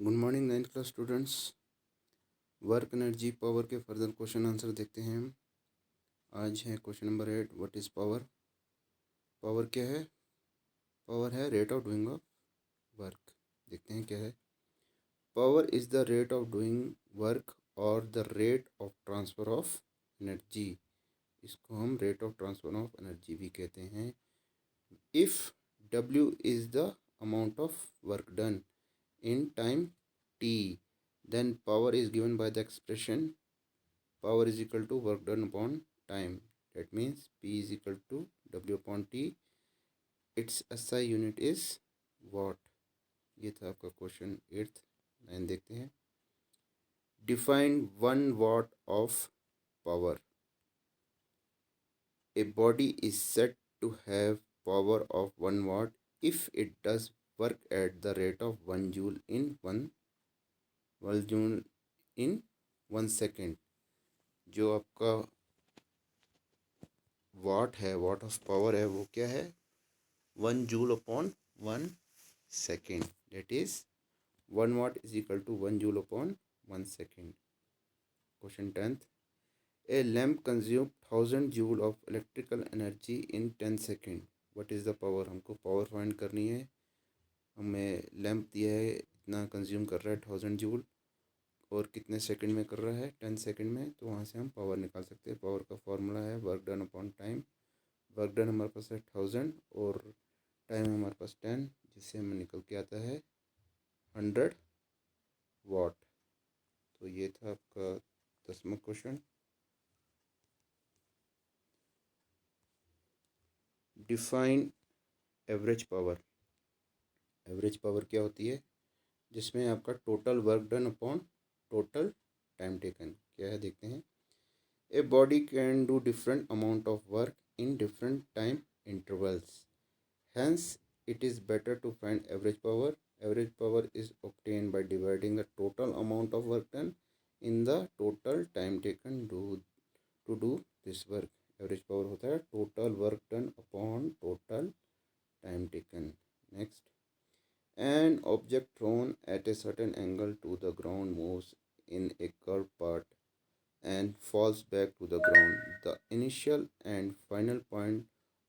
Good morning 9th class students. Work energy power के further question answer देखते हैं हम। आज है question number 8। What is power. Power क्या है? पावर है rate of doing of work. देखते हैं क्या है। Power is the rate of doing work और the rate of transfer of energy. इसको हम rate of transfer of energy भी कहते हैं। If W is the amount of work done in time t, then power is given by the expression power is equal to work done upon time. That means P is equal to W upon T. Its SI unit is watt. ये था आपका question 8th। Line देखते हैं। Define 1 watt of power. A body is said to have power of 1 watt if it does work at the rate of 1 joule in 1 second। जो आपका वाट है, वाट of power है, वो क्या है? 1 joule upon 1 second. That is 1 watt is equal to 1 joule upon 1 second. Question 10th। A lamp consume 1000 joule of electrical energy in 10 second. What is the power. हमको power find करनी है। हमें lamp दिया है, इतना कंज्यूम कर रहा है 1000 जूल और कितने सेकंड में कर रहा है? 10 सेकंड में। तो वहाँ से हम पावर निकाल सकते हैं। पावर का फॉर्मूला है work done upon time. Work done हमारे पास है 1000 और टाइम हमारे पास 10, जिससे हमें निकल के आता है 100 वाट। तो ये था आपका 10वां question. Define average power. Average power क्या होती है? जिसमें आपका total work done upon total time taken क्या है, देखते हैं। A body can do different amount of work in different time intervals. Hence, it is better to find average power. Average power is obtained by dividing the total amount of work done in the total time taken to do this work. Average power होता है total work done upon total time taken. Next, an object thrown at a certain angle to the ground moves in a curved path and falls back to the ground. The initial and final point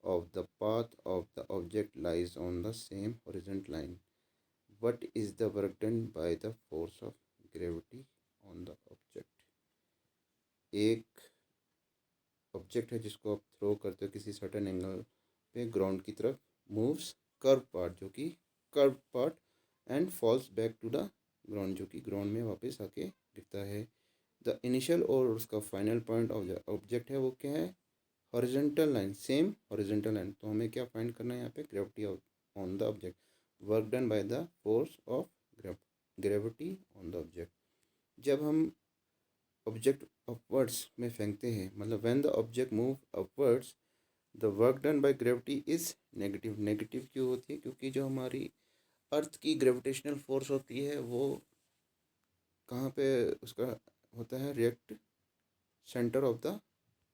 of the path of the object lies on the same horizontal line. What is the work done by the force of gravity on the object? एक object है जिसको आप throw करते हो किसी certain angle पे ground की तरफ, मूव्स कर्व पार्ट, जो कि curve part, and falls back to the ground, जो कि ग्राउंड में वापस आके गिरता है। द इनिशियल और उसका final point of the object है वो क्या है? Horizontal line, same horizontal line. तो हमें क्या फाइंड करना है यहाँ पे? Gravity on the object, work done by the force of gravity on the object. जब हम ऑब्जेक्ट अपवर्ड्स में फेंकते हैं, मतलब when the object move upwards the work done by gravity is negative. Negative क्यों होती है? क्योंकि जो हमारी अर्थ की ग्रेविटेशनल फोर्स होती है वो कहाँ पे उसका होता है? React centre of the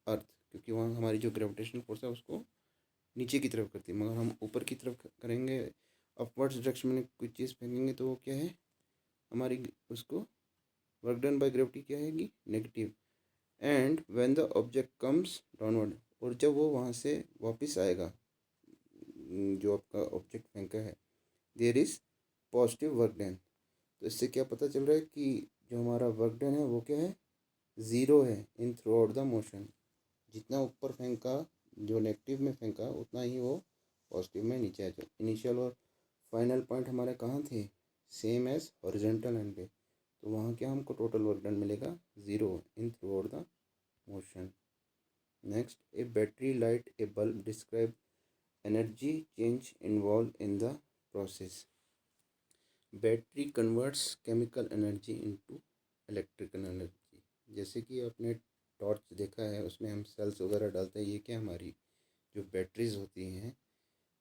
earth, क्योंकि वहाँ हमारी जो ग्रेविटेशनल फोर्स है उसको नीचे की तरफ करती है। मगर हम ऊपर की तरफ करेंगे, अपवर्ड्स डायरेक्शन में कोई चीज़ फेंकेंगे तो वो क्या है? हमारी उसको वर्क डन बाय ग्रेविटी क्या है? Negative. And when the object comes downward, और जब वो वहाँ से वापस आएगा, जो आपका ऑब्जेक्ट फेंका है, there is positive work done. तो इससे क्या पता चल रहा है कि जो हमारा वर्क डन है वो क्या है? ज़ीरो है in through out the motion. जितना ऊपर फेंका, जो नेगेटिव में फेंका, उतना ही वो पॉजिटिव में नीचे आ जाए। इनिशियल और फाइनल पॉइंट हमारे कहाँ थे? सेम एज हॉरिजॉन्टल लाइन पे। तो वहाँ क्या हमको टोटल वर्क डन मिलेगा? Zero in through out the motion. Next, A battery light A bulb describe energy change involve in the process. Battery converts chemical energy into electrical energy. जैसे कि आपने torch देखा है, उसमें हम सेल्स वगैरह डालते हैं। ये क्या हमारी जो बैटरीज होती हैं,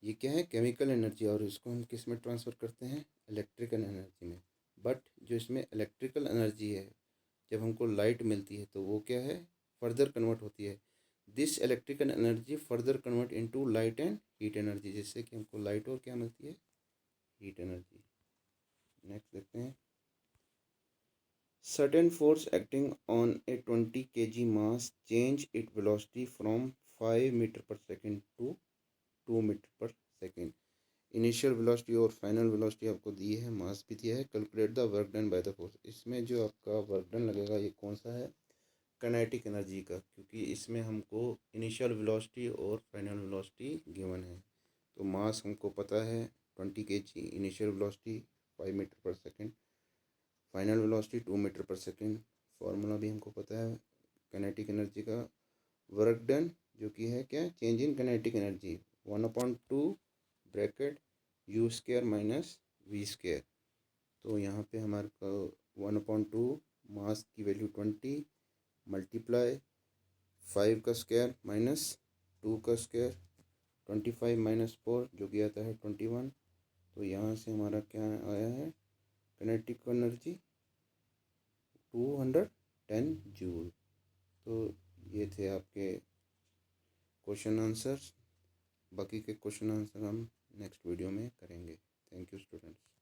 ये क्या है? केमिकल एनर्जी, और इसको हम किस में ट्रांसफ़र करते हैं? इलेक्ट्रिकल एनर्जी में। बट जो इसमें इलेक्ट्रिकल एनर्जी है, जब हमको लाइट मिलती है तो वो क्या है? फर्दर कन्वर्ट होती है। This electrical energy further convert into light and heat energy, जिससे कि हमको लाइट और क्या मिलती है? Heat energy. नेक्स्ट देखते हैं। Certain force acting on a 20 kg mass change its velocity from 5 meter per second to 2 metre पर सेकेंड। इनिशियल वेलोसिटी और फाइनल वेलोसिटी आपको दी है, मास भी दिया है। Calculate the work done by the force. इसमें जो आपका वर्क डन लगेगा ये कौन सा है, काइनेटिक एनर्जी का, क्योंकि इसमें हमको इनिशियल वेलोसिटी और फाइनल वेलोसिटी गिवन है। तो मास हमको पता है 20 kg, इनिशियल वेलोसिटी 5 मीटर पर सेकेंड, फाइनल वेलोसिटी 2 मीटर पर सेकेंड। फार्मूला भी हमको पता है काइनेटिक एनर्जी का। वर्क डन जो कि है क्या, change in kinetic energy 1/2 bracket U square minus V square. तो यहाँ पे हमारे को 1/2 मास की वैल्यू 20 मल्टीप्लाई 5 का स्क्वायर माइनस 2 का स्क्वायर, 25 माइनस 4 जो कि आता है 21। तो यहाँ से हमारा क्या आया है, काइनेटिक एनर्जी 210 जूल। तो ये थे आपके क्वेश्चन आंसर्स। बाकी के क्वेश्चन आंसर हम नेक्स्ट वीडियो में करेंगे। Thank you students.